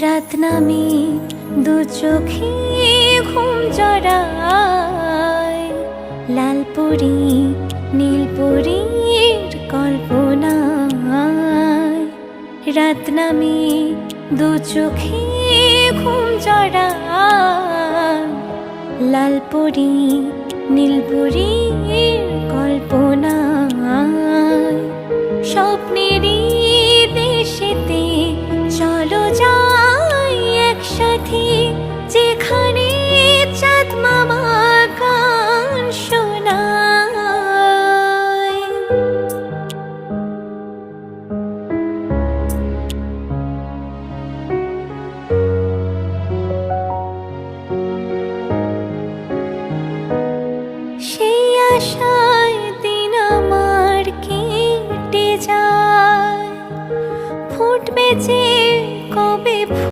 রাত নামে দু চোখে ঘুম জড়ায়, লালপুরি নীলপুরীর কল্পনায়। রাত নামে দু চোখে ঘুম জড়ায়, লালপুরি নীলপুরীর কল্পনায়। সব